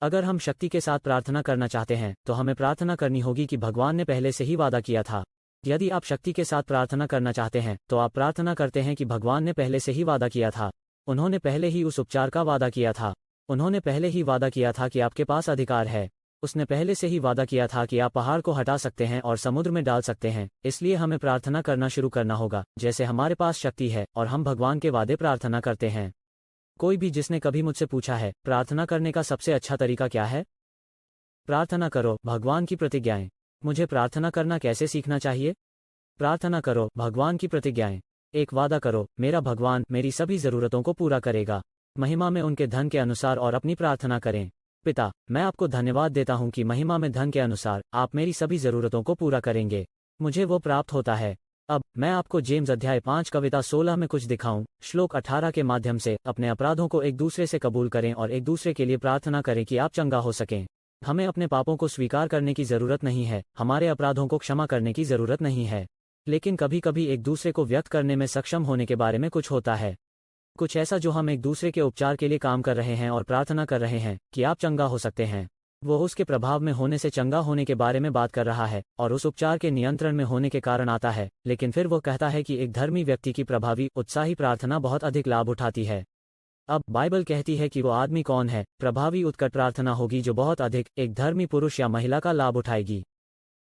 अगर हम शक्ति के साथ प्रार्थना करना चाहते हैं तो हमें प्रार्थना करनी होगी कि भगवान ने पहले से ही वादा किया था। यदि आप शक्ति के साथ प्रार्थना करना चाहते हैं तो आप प्रार्थना करते हैं कि भगवान ने पहले से ही वादा किया था। उन्होंने पहले ही उस उपचार का वादा किया था। उन्होंने पहले ही वादा किया था कि आपके पास अधिकार है। उसने पहले से ही वादा किया था कि आप पहाड़ को हटा सकते हैं और समुद्र में डाल सकते हैं। इसलिए हमें प्रार्थना करना शुरू करना होगा जैसे हमारे पास शक्ति है और हम भगवान के वादे प्रार्थना करते हैं। कोई भी जिसने कभी मुझसे पूछा है प्रार्थना करने का सबसे अच्छा तरीका क्या है? प्रार्थना करो भगवान की प्रतिज्ञाएं। मुझे प्रार्थना करना कैसे सीखना चाहिए? प्रार्थना करो भगवान की प्रतिज्ञाएं। एक वादा करो, मेरा भगवान मेरी सभी ज़रूरतों को पूरा करेगा। महिमा में उनके धन के अनुसार और अपनी प्रार्थना करें। पिता, मैं आपको धन्यवाद देता हूँ कि महिमा में धन के अनुसार आप मेरी सभी ज़रूरतों को पूरा करेंगे। मुझे वो प्राप्त होता है। अब मैं आपको जेम्स अध्याय 5 कविता 16 में कुछ दिखाऊं। श्लोक 18 के माध्यम से अपने अपराधों को एक दूसरे से कबूल करें और एक दूसरे के लिए प्रार्थना करें कि आप चंगा हो सकें। हमें अपने पापों को स्वीकार करने की ज़रूरत नहीं है, हमारे अपराधों को क्षमा करने की ज़रूरत नहीं है, लेकिन कभी कभी एक दूसरे को व्यक्त करने में सक्षम होने के बारे में कुछ होता है। कुछ ऐसा जो हम एक दूसरे के उपचार के लिए काम कर रहे हैं और प्रार्थना कर रहे हैं कि आप चंगा हो सकते हैं। वो उसके प्रभाव में होने से चंगा होने के बारे में बात कर रहा है और उस उपचार के नियंत्रण में होने के कारण आता है, लेकिन फिर वो कहता है कि एक धर्मी व्यक्ति की प्रभावी उत्साही प्रार्थना बहुत अधिक लाभ उठाती है। अब बाइबल कहती है कि वो आदमी कौन है? प्रभावी उत्कट प्रार्थना होगी जो बहुत अधिक एक धर्मी पुरुष या महिला का लाभ उठाएगी।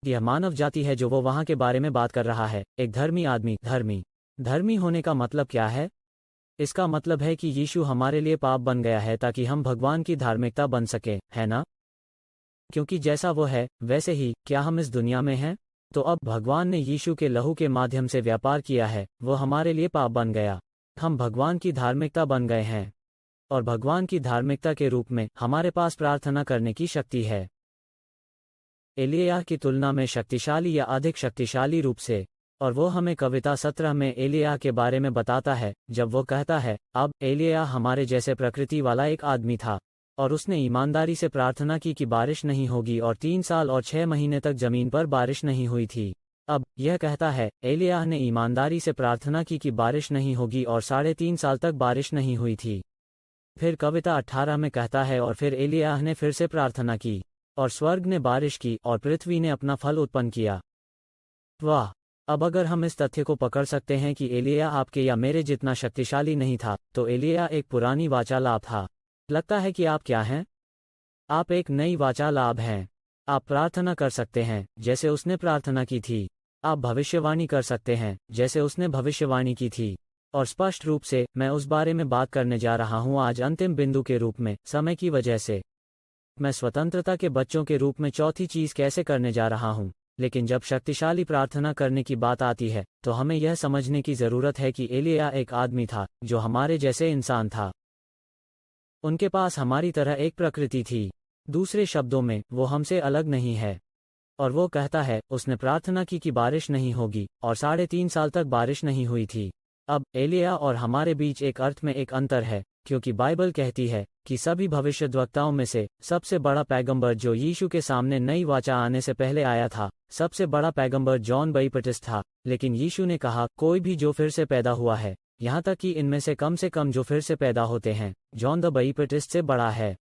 यह मानव जाति है जो वो वहाँ के बारे में बात कर रहा है। एक धर्मी आदमी। धर्मी होने का मतलब क्या है? इसका मतलब है कि यीशु हमारे लिए पाप बन गया है ताकि हम भगवान की धार्मिकता बन सके, है ना? क्योंकि जैसा वो है वैसे ही क्या हम इस दुनिया में हैं? तो अब भगवान ने यीशु के लहू के माध्यम से व्यापार किया है। वो हमारे लिए पाप बन गया। हम भगवान की धार्मिकता बन गए हैं और भगवान की धार्मिकता के रूप में हमारे पास प्रार्थना करने की शक्ति है। एलिय्याह की तुलना में शक्तिशाली या अधिक शक्तिशाली रूप से। और वो हमें कविता 17 में एलिय्याह के बारे में बताता है जब वो कहता है, अब एलिय्याह हमारे जैसे प्रकृति वाला एक आदमी था और उसने ईमानदारी से प्रार्थना की कि बारिश नहीं होगी और 3 साल और 6 महीने तक जमीन पर बारिश नहीं हुई थी। अब यह कहता है एलिय्याह ने ईमानदारी से प्रार्थना की कि बारिश नहीं होगी और 3.5 साल तक बारिश नहीं हुई थी। फिर कविता 18 में कहता है, और फिर एलिय्याह ने फिर से प्रार्थना की और स्वर्ग ने बारिश की और पृथ्वी ने अपना फल उत्पन्न किया। वाह! अब अगर हम इस तथ्य को पकड़ सकते हैं कि एलिय्याह आपके या मेरे जितना शक्तिशाली नहीं था, तो एलिय्याह एक पुरानी वाचालाप था। लगता है कि आप क्या हैं? आप एक नई वाचालाप हैं। आप प्रार्थना कर सकते हैं जैसे उसने प्रार्थना की थी। आप भविष्यवाणी कर सकते हैं जैसे उसने भविष्यवाणी की थी। और स्पष्ट रूप से मैं उस बारे में बात करने जा रहा हूं आज अंतिम बिंदु के रूप में, समय की वजह से। मैं स्वतंत्रता के बच्चों के रूप में चौथी चीज कैसे करने जा रहा हूं। लेकिन जब शक्तिशाली प्रार्थना करने की बात आती है तो हमें यह समझने की जरूरत है कि एलिय्याह एक आदमी था जो हमारे जैसे इंसान था। उनके पास हमारी तरह एक प्रकृति थी। दूसरे शब्दों में वो हमसे अलग नहीं है। और वो कहता है उसने प्रार्थना की कि बारिश नहीं होगी और 3.5 साल तक बारिश नहीं हुई थी। अब एलिय्याह और हमारे बीच एक अर्थ में एक अंतर है, क्योंकि बाइबल कहती है कि सभी भविष्यद्वक्ताओं में से सबसे बड़ा पैगंबर जो यीशु के सामने नई वाचा आने से पहले आया था, सबसे बड़ा पैगंबर जॉन बैपटिस्ट था। लेकिन यीशु ने कहा, कोई भी जो फिर से पैदा हुआ है, यहाँ तक कि इनमें से कम जो फिर से पैदा होते हैं, जॉन द बैपटिस्ट से बड़ा है।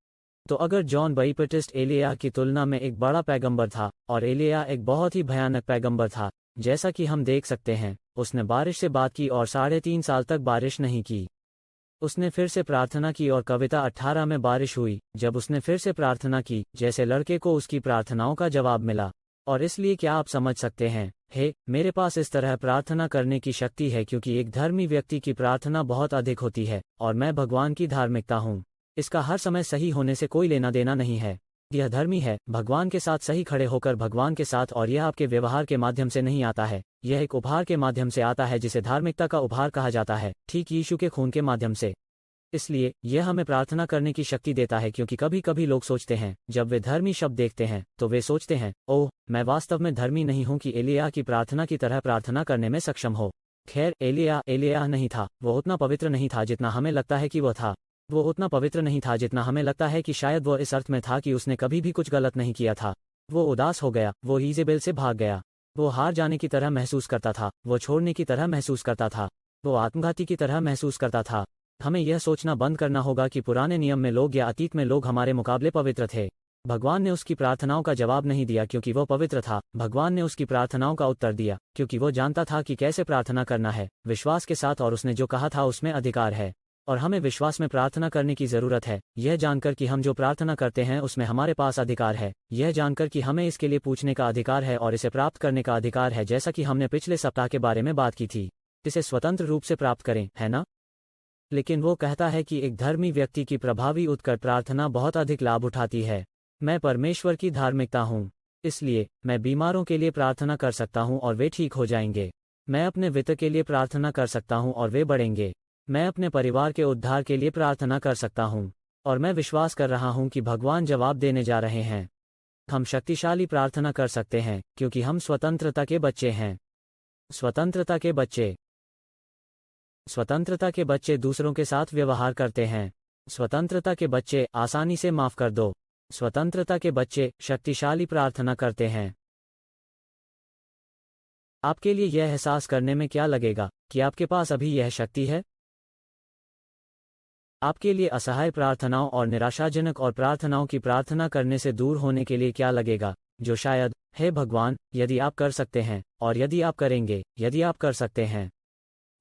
तो अगर जॉन बैपटिस्ट एलिय्याह की तुलना में एक बड़ा पैगंबर था और एलिय्याह एक बहुत ही भयानक पैगंबर था, जैसा कि हम देख सकते हैं, उसने बारिश से बात की और 3.5 साल तक बारिश नहीं की। उसने फिर से प्रार्थना की और कविता 18 में बारिश हुई जब उसने फिर से प्रार्थना की, जैसे लड़के को उसकी प्रार्थनाओं का जवाब मिला। और इसलिए क्या आप समझ सकते हैं, हे, मेरे पास इस तरह प्रार्थना करने की शक्ति है क्योंकि एक धर्मी व्यक्ति की प्रार्थना बहुत अधिक होती है, और मैं भगवान की धार्मिकता हूँ। इसका हर समय सही होने से कोई लेना देना नहीं है। यह धर्मी है, भगवान के साथ सही खड़े होकर भगवान के साथ, और यह आपके व्यवहार के माध्यम से नहीं आता है, यह एक उपहार के माध्यम से आता है जिसे धार्मिकता का उपहार कहा जाता है, ठीक यीशु के खून के माध्यम से। इसलिए यह हमें प्रार्थना करने की शक्ति देता है, क्योंकि कभी कभी लोग सोचते हैं, जब वे धर्मी शब्द देखते हैं तो वे सोचते हैं, ओह, मैं वास्तव में धर्मी नहीं हूं कि एलिय्याह की प्रार्थना की तरह प्रार्थना करने में सक्षम हो। खैर, एलिय्याह नहीं था, वो उतना पवित्र नहीं था जितना हमें लगता है कि वह था। वो उतना पवित्र नहीं था जितना हमें लगता है कि शायद वो इस अर्थ में था कि उसने कभी भी कुछ गलत नहीं किया था। वो उदास हो गया, वो ईजेबेल से भाग गया, वो हार जाने की तरह महसूस करता था, वो छोड़ने की तरह महसूस करता था, वो आत्मघाती की तरह महसूस करता था। हमें यह सोचना बंद करना होगा कि पुराने नियम में लोग या अतीत में लोग हमारे मुकाबले पवित्र थे। भगवान ने उसकी प्रार्थनाओं का जवाब नहीं दिया क्योंकि वो पवित्र था, भगवान ने उसकी प्रार्थनाओं का उत्तर दिया क्योंकि वो जानता था कि कैसे प्रार्थना करना है, विश्वास के साथ, और उसने जो कहा था उसमें अधिकार है। और हमें विश्वास में प्रार्थना करने की ज़रूरत है, यह जानकर कि हम जो प्रार्थना करते हैं उसमें हमारे पास अधिकार है, यह जानकर कि हमें इसके लिए पूछने का अधिकार है और इसे प्राप्त करने का अधिकार है, जैसा कि हमने पिछले सप्ताह के बारे में बात की थी। इसे स्वतंत्र रूप से प्राप्त करें, है ना? लेकिन वो कहता है कि एक धर्मी व्यक्ति की प्रभावी उत्कट प्रार्थना बहुत अधिक लाभ उठाती है। मैं परमेश्वर की धार्मिकता हूँ, इसलिए मैं बीमारों के लिए प्रार्थना कर सकता हूँ और वे ठीक हो जाएंगे। मैं अपने वित्त के लिए प्रार्थना कर सकता हूँ और वे बढ़ेंगे। मैं अपने परिवार के उद्धार के लिए प्रार्थना कर सकता हूँ, और मैं विश्वास कर रहा हूँ कि भगवान जवाब देने जा रहे हैं। हम शक्तिशाली प्रार्थना कर सकते हैं क्योंकि हम स्वतंत्रता के बच्चे हैं। स्वतंत्रता के बच्चे। स्वतंत्रता के बच्चे दूसरों के साथ व्यवहार करते हैं। स्वतंत्रता के बच्चे आसानी से माफ कर दो। स्वतंत्रता के बच्चे शक्तिशाली प्रार्थना करते हैं। आपके लिए यह एहसास करने में क्या लगेगा कि आपके पास अभी यह शक्ति है? आपके लिए असहाय प्रार्थनाओं और निराशाजनक और प्रार्थनाओं की प्रार्थना करने से दूर होने के लिए क्या लगेगा, जो शायद, हे भगवान, यदि आप कर सकते हैं, और यदि आप करेंगे, यदि आप कर सकते हैं।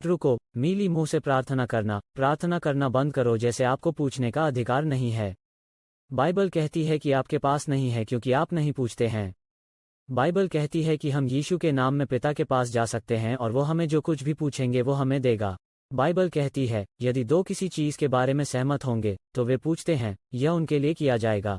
रुको, मीली मुंह से प्रार्थना करना बंद करो जैसे आपको पूछने का अधिकार नहीं है। बाइबल कहती है कि आपके पास नहीं है क्योंकि आप नहीं पूछते हैं। बाइबल कहती है कि हम यीशु के नाम में पिता के पास जा सकते हैं और वो हमें जो कुछ भी पूछेंगे वो हमें देगा। बाइबल कहती है, यदि दो किसी चीज के बारे में सहमत होंगे तो वे पूछते हैं, यह उनके लिए किया जाएगा।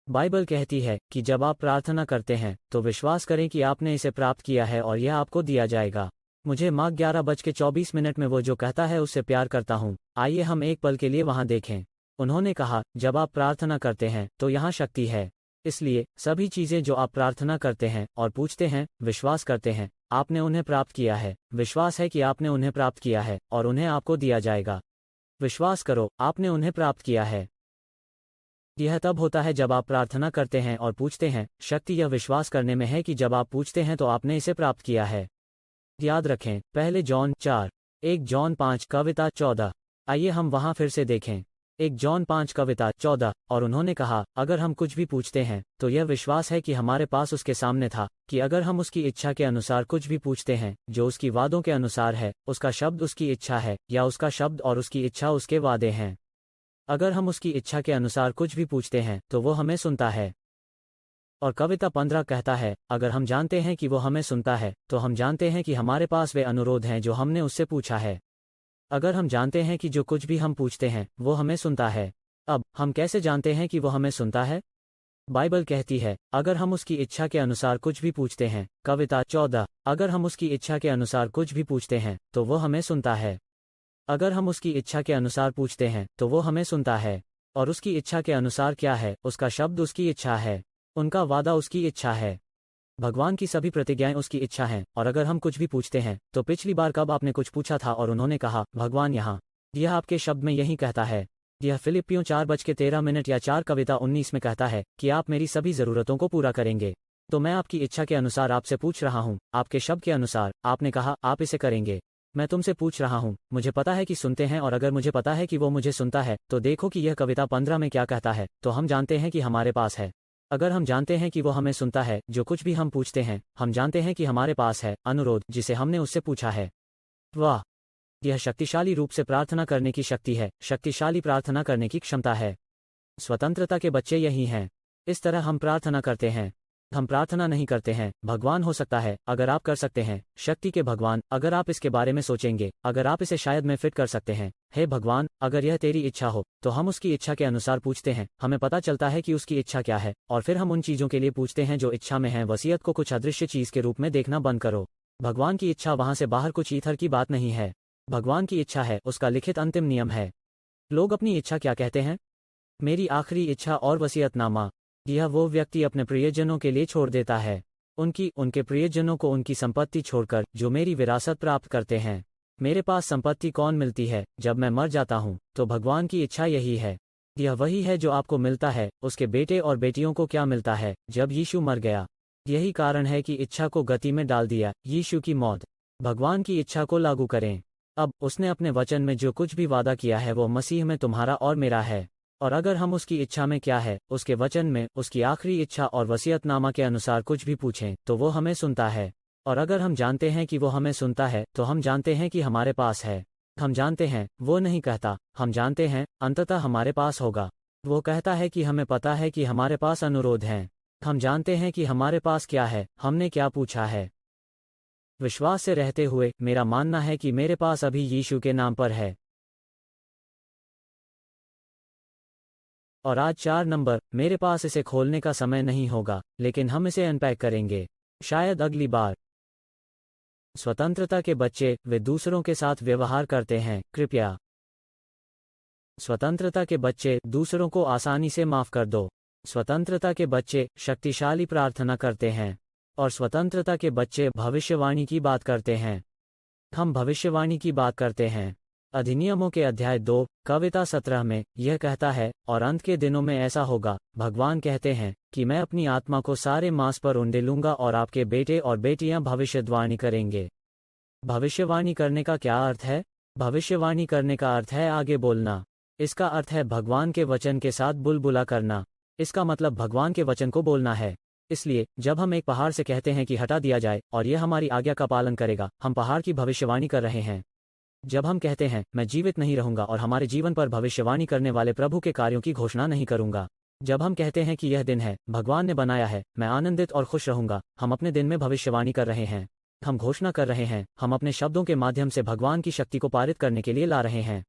बाइबल कहती है कि जब आप प्रार्थना करते हैं तो विश्वास करें कि आपने इसे प्राप्त किया है और यह आपको दिया जाएगा। मुझे मार्क 11:24 में वो जो कहता है उससे प्यार करता हूँ। आइए हम एक पल के लिए वहां देखें। उन्होंने कहा, जब आप प्रार्थना करते हैं तो यहाँ शक्ति है। इसलिए सभी चीजें जो आप प्रार्थना करते हैं और पूछते हैं, विश्वास करते हैं, आपने उन्हें प्राप्त किया है। विश्वास है कि आपने उन्हें प्राप्त किया है और उन्हें आपको दिया जाएगा। विश्वास करो, आपने उन्हें प्राप्त किया है। यह तब होता है जब आप प्रार्थना करते हैं और पूछते हैं। शक्ति यह विश्वास करने में है कि जब आप पूछते हैं तो आपने इसे प्राप्त किया है। याद रखें, पहले जॉन 4, 1 जॉन 5 कविता 14। आइए हम वहां फिर से देखें। 1 जॉन 5 कविता 14। और उन्होंने कहा, अगर हम कुछ भी पूछते हैं तो यह विश्वास है कि हमारे पास उसके सामने था, कि अगर हम उसकी इच्छा के अनुसार कुछ भी पूछते हैं जो उसकी वादों के अनुसार है, उसका शब्द उसकी इच्छा है, या उसका शब्द और उसकी इच्छा उसके वादे हैं। अगर हम उसकी इच्छा के अनुसार कुछ भी पूछते हैं तो वो हमें सुनता है। और कविता 15 कहता है, अगर हम जानते हैं कि वो हमें सुनता है तो हम जानते हैं कि हमारे पास वे अनुरोध हैं जो हमने उससे पूछा है। अगर हम जानते हैं कि जो कुछ भी हम पूछते हैं वो हमें सुनता है। अब हम कैसे जानते हैं कि वो हमें सुनता है? बाइबल कहती है, अगर हम उसकी इच्छा के अनुसार कुछ भी पूछते हैं। कविता 14। अगर हम उसकी इच्छा के अनुसार कुछ भी पूछते हैं तो वो हमें सुनता है। अगर हम उसकी इच्छा के अनुसार पूछते हैं तो वो हमें सुनता है। और उसकी इच्छा के अनुसार क्या है? उसका शब्द उसकी इच्छा है, उनका वादा उसकी इच्छा है। भगवान की सभी प्रतिज्ञाएं उसकी इच्छा हैं। और अगर हम कुछ भी पूछते हैं तो पिछली बार कब आपने कुछ पूछा था और उन्होंने कहा, भगवान यहाँ, यह आपके शब्द में यही कहता है। यह फिलिप्पियों 4:13 या 4 कविता 19 में कहता है कि आप मेरी सभी ज़रूरतों को पूरा करेंगे। तो मैं आपकी इच्छा के अनुसार आपसे पूछ रहा हूँ, आपके शब्द के अनुसार। आपने कहा आप इसे करेंगे। मैं तुमसे पूछ रहा हूँ, मुझे पता है कि सुनते हैं, और अगर मुझे पता है कि वो मुझे सुनता है तो देखो कि यह कविता 15 में क्या कहता है। तो हम जानते हैं कि हमारे पास है। अगर हम जानते हैं कि वो हमें सुनता है जो कुछ भी हम पूछते हैं, हम जानते हैं कि हमारे पास है अनुरोध जिसे हमने उससे पूछा है। वाह, यह शक्तिशाली रूप से प्रार्थना करने की शक्ति है, शक्तिशाली प्रार्थना करने की क्षमता है। स्वतंत्रता के बच्चे यही हैं। इस तरह हम प्रार्थना करते हैं। हम प्रार्थना नहीं करते हैं, भगवान हो सकता है, अगर आप कर सकते हैं, शक्ति के भगवान, अगर आप इसके बारे में सोचेंगे, अगर आप इसे शायद में फिट कर सकते हैं, हे भगवान, अगर यह तेरी इच्छा हो, तो हम उसकी इच्छा के अनुसार पूछते हैं, हमें पता चलता है कि उसकी इच्छा क्या है, और फिर हम उन चीज़ों के लिए पूछते हैं जो इच्छा में हैं। वसीयत को कुछ अदृश्य चीज़ के रूप में देखना बंद करो। भगवान की इच्छा वहाँ से बाहर कुछ ईथर की बात नहीं है। भगवान की इच्छा है, उसका लिखित अंतिम नियम है। लोग अपनी इच्छा क्या कहते हैं? मेरी आखिरी इच्छा और वसीयतनामा। यह वो व्यक्ति अपने प्रियजनों के लिए छोड़ देता है, उनके प्रियजनों को उनकी संपत्ति छोड़कर, जो मेरी विरासत प्राप्त करते हैं। मेरे पास संपत्ति कौन मिलती है जब मैं मर जाता हूँ? तो भगवान की इच्छा यही है। यह वही है जो आपको मिलता है। उसके बेटे और बेटियों को क्या मिलता है जब यीशु मर गया? यही कारण है कि इच्छा को गति में डाल दिया, यीशु की मौत। भगवान की इच्छा को लागू करें। अब उसने अपने वचन में जो कुछ भी वादा किया है वो मसीह में तुम्हारा और मेरा है। और अगर हम उसकी इच्छा में क्या है, उसके वचन में, उसकी आखिरी इच्छा और वसीयतनामा के अनुसार कुछ भी पूछें, तो वो हमें सुनता है। और अगर हम जानते हैं कि वो हमें सुनता है, तो हम जानते हैं कि हमारे पास है। हम जानते हैं, वो नहीं कहता, हम जानते हैं, अंततः हमारे पास होगा। वो कहता है कि हमें पता है कि हमारे पास अनुरोध हैं। हम जानते हैं कि हमारे पास क्या है, हमने क्या पूछा है। विश्वास से रहते हुए, मेरा मानना है कि मेरे पास अभी यीशु के नाम पर है। और आज 4 नंबर, मेरे पास इसे खोलने का समय नहीं होगा, लेकिन हम इसे अनपैक करेंगे शायद अगली बार। स्वतंत्रता के बच्चे, वे दूसरों के साथ व्यवहार करते हैं, कृपया। स्वतंत्रता के बच्चे, दूसरों को आसानी से माफ कर दो। स्वतंत्रता के बच्चे, शक्तिशाली प्रार्थना करते हैं। और स्वतंत्रता के बच्चे भविष्यवाणी की बात करते हैं। हम भविष्यवाणी की बात करते हैं। अधिनियमों के अध्याय 2, कविता 17 में यह कहता है, और अंत के दिनों में ऐसा होगा, भगवान कहते हैं, कि मैं अपनी आत्मा को सारे मांस पर उंडेलूंगा और आपके बेटे और बेटियां भविष्यवाणी करेंगे। भविष्यवाणी करने का क्या अर्थ है? भविष्यवाणी करने का अर्थ है आगे बोलना। इसका अर्थ है भगवान के वचन के साथ बुलबुला करना। इसका मतलब भगवान के वचन को बोलना है। इसलिए जब हम एक पहाड़ से कहते हैं कि हटा दिया जाए और यह हमारी आज्ञा का पालन करेगा, हम पहाड़ की भविष्यवाणी कर रहे हैं। जब हम कहते हैं, मैं जीवित नहीं रहूंगा और हमारे जीवन पर भविष्यवाणी करने वाले प्रभु के कार्यों की घोषणा नहीं करूंगा। जब हम कहते हैं कि यह दिन है, भगवान ने बनाया है, मैं आनंदित और खुश रहूंगा, हम अपने दिन में भविष्यवाणी कर रहे हैं। हम घोषणा कर रहे हैं, हम अपने शब्दों के माध्यम से भगवान की शक्ति को पारित करने के लिए ला रहे हैं।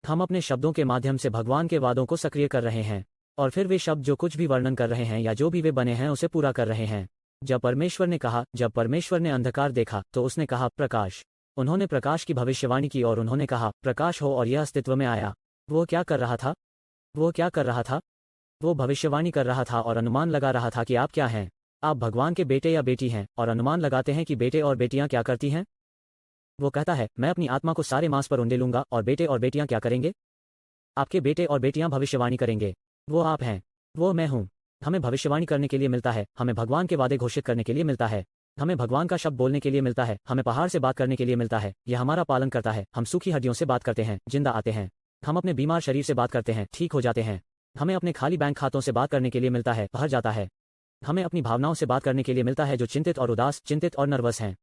हम अपने शब्दों के माध्यम से भगवान के वादों को सक्रिय कर रहे हैं। और फिर वे शब्द जो कुछ भी वर्णन कर रहे हैं या जो भी वे बने हैं उसे पूरा कर रहे हैं। जब परमेश्वर ने अंधकार देखा, तो उसने कहा, प्रकाश। उन्होंने प्रकाश की भविष्यवाणी की और उन्होंने कहा, प्रकाश हो, और यह अस्तित्व में आया। वो क्या कर रहा था? वो क्या कर रहा था? वो भविष्यवाणी कर रहा था और अनुमान लगा रहा था कि आप क्या हैं। आप भगवान के बेटे या बेटी हैं और अनुमान लगाते हैं कि बेटे और बेटियां क्या करती हैं। वो कहता है, मैं अपनी आत्मा को सारे मांस पर उंडेलूंगा और बेटे और बेटियां क्या करेंगे? आपके बेटे और बेटियां भविष्यवाणी करेंगे। वो आप हैं, वो मैं हूं। हमें भविष्यवाणी करने के लिए मिलता है, हमें भगवान के वादे घोषित करने के लिए मिलता है, हमें भगवान का शब्द बोलने के लिए मिलता है, हमें पहाड़ से बात करने के लिए मिलता है, यह हमारा पालन करता है। हम सूखी हड्डियों से बात करते हैं, जिंदा आते हैं। हम अपने बीमार शरीर से बात करते हैं, ठीक हो जाते हैं। हमें अपने खाली बैंक खातों से बात करने के लिए मिलता है, भर जाता है। हमें अपनी भावनाओं से बात करने के लिए मिलता है जो चिंतित और उदास, चिंतित और नर्वस हैं।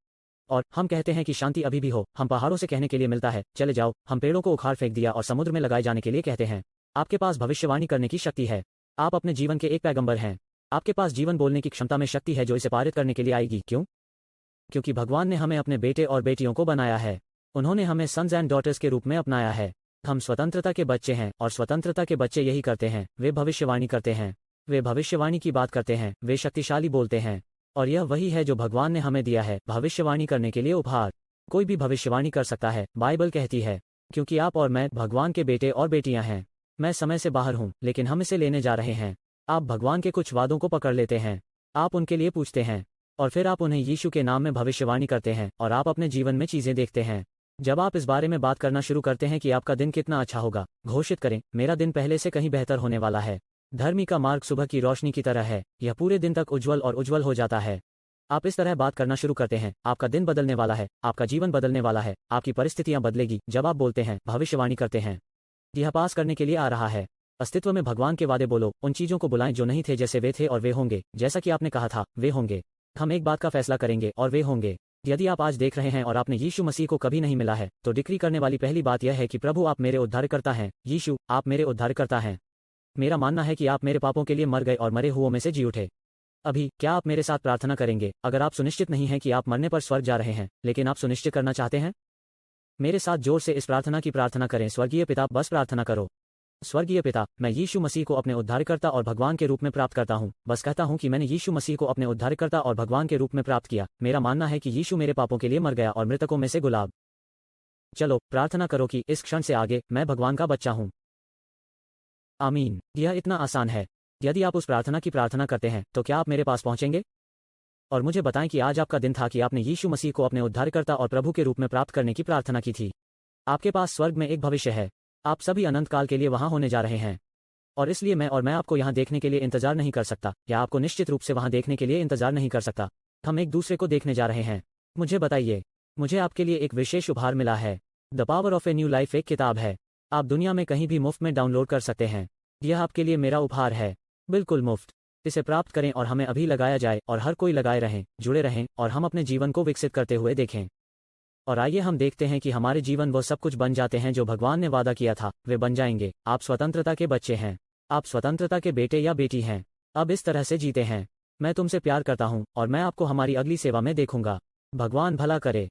और हम कहते हैं कि शांति अभी भी हो। हम पहाड़ों से कहने के लिए मिलता है, चले जाओ। हम पेड़ों को उखाड़ फेंक दिया और समुद्र में लगाए जाने के लिए कहते हैं। आपके पास भविष्यवाणी करने की शक्ति है। आप अपने जीवन के एक पैगंबर हैं। आपके पास जीवन बोलने की क्षमता में शक्ति है जो इसे पारित करने के लिए आएगी। क्यों? क्योंकि भगवान ने हमें अपने बेटे और बेटियों को बनाया है। उन्होंने हमें सन्स एंड डॉटर्स के रूप में अपनाया है। हम स्वतंत्रता के बच्चे हैं और स्वतंत्रता के बच्चे यही करते हैं, वे भविष्यवाणी करते हैं। वे भविष्यवाणी की बात करते हैं, वे शक्तिशाली बोलते हैं। और यह वही है जो भगवान ने हमें दिया है, भविष्यवाणी करने के लिए उपहार। कोई भी भविष्यवाणी कर सकता है, बाइबल कहती है, क्योंकि आप और मैं भगवान के बेटे और बेटियां हैं। मैं समय से बाहर हूं, लेकिन हम इसे लेने जा रहे हैं। आप भगवान के कुछ वादों को पकड़ लेते हैं, आप उनके लिए पूछते हैं, और फिर आप उन्हें यीशु के नाम में भविष्यवाणी करते हैं, और आप अपने जीवन में चीजें देखते हैं। जब आप इस बारे में बात करना शुरू करते हैं कि आपका दिन कितना अच्छा होगा, घोषित करें, मेरा दिन पहले से कहीं बेहतर होने वाला है। धर्मी का मार्ग सुबह की रोशनी की तरह है, यह पूरे दिन तक उज्जवल और उज्जवल हो जाता है। आप इस तरह बात करना शुरू करते हैं, आपका दिन बदलने वाला है, आपका जीवन बदलने वाला है, आपकी परिस्थितियां बदलेगी जब आप बोलते हैं, भविष्यवाणी करते हैं। यह पास करने के लिए आ रहा है। अस्तित्व में भगवान के वादे बोलो, उन चीजों को बुलाएं जो नहीं थे जैसे वे थे, और वे होंगे जैसा कि आपने कहा था, वे होंगे। हम एक बात का फैसला करेंगे और वे होंगे। यदि आप आज देख रहे हैं और आपने यीशु मसीह को कभी नहीं मिला है, तो डिक्री करने वाली पहली बात यह है कि प्रभु आप मेरे उद्धारकर्ता हैं, यीशु आप मेरे उद्धारकर्ता हैं। मेरा मानना है कि आप मेरे पापों के लिए मर गए और मरे हुओं में से जी उठे। अभी क्या आप मेरे साथ प्रार्थना करेंगे अगर आप सुनिश्चित नहीं हैं कि आप मरने पर स्वर्ग जा रहे हैं, लेकिन आप सुनिश्चित करना चाहते हैं? मेरे साथ जोर से इस प्रार्थना की प्रार्थना करें। स्वर्गीय पिता, बस प्रार्थना करो। स्वर्गीय पिता, मैं यीशु मसीह को अपने उद्धारकर्ता और भगवान के रूप में प्राप्त करता हूँ। बस कहता हूँ कि मैंने यीशु मसीह को अपने उद्धारकर्ता और भगवान के रूप में प्राप्त किया। मेरा मानना है कि यीशु मेरे पापों के लिए मर गया और मृतकों में से गुलाब। चलो प्रार्थना करो कि इस क्षण से आगे मैं भगवान का बच्चा हूँ। आमीन। यह इतना आसान है। यदि आप उस प्रार्थना की प्रार्थना करते हैं तो क्या आप मेरे पास पहुंचेंगे और मुझे बताएं कि आज आपका दिन था कि आपने यीशु मसीह को अपने उद्धारकर्ता और प्रभु के रूप में प्राप्त करने की प्रार्थना की थी। आपके पास स्वर्ग में एक भविष्य है। आप सभी अनंत काल के लिए वहां होने जा रहे हैं। और इसलिए मैं आपको यहां देखने के लिए इंतजार नहीं कर सकता, या आपको निश्चित रूप से वहां देखने के लिए इंतजार नहीं कर सकता। हम एक दूसरे को देखने जा रहे हैं। मुझे बताइए, मुझे आपके लिए एक विशेष उपहार मिला है। The power of a new life एक किताब है। आप दुनिया में कहीं भी मुफ्त में डाउनलोड कर सकते हैं। यह आपके लिए मेरा उपहार है, बिल्कुल मुफ्त। इसे प्राप्त करें और हमें अभी लगाया जाए और हर कोई लगाए रहें, जुड़े रहें और हम अपने जीवन को विकसित करते हुए देखें। और आइए हम देखते हैं कि हमारे जीवन वो सब कुछ बन जाते हैं जो भगवान ने वादा किया था, वे बन जाएंगे। आप स्वतंत्रता के बच्चे हैं। आप स्वतंत्रता के बेटे या बेटी हैं। अब इस तरह से जीते हैं। मैं तुमसे प्यार करता हूं और मैं आपको हमारी अगली सेवा में देखूंगा। भगवान भला करे।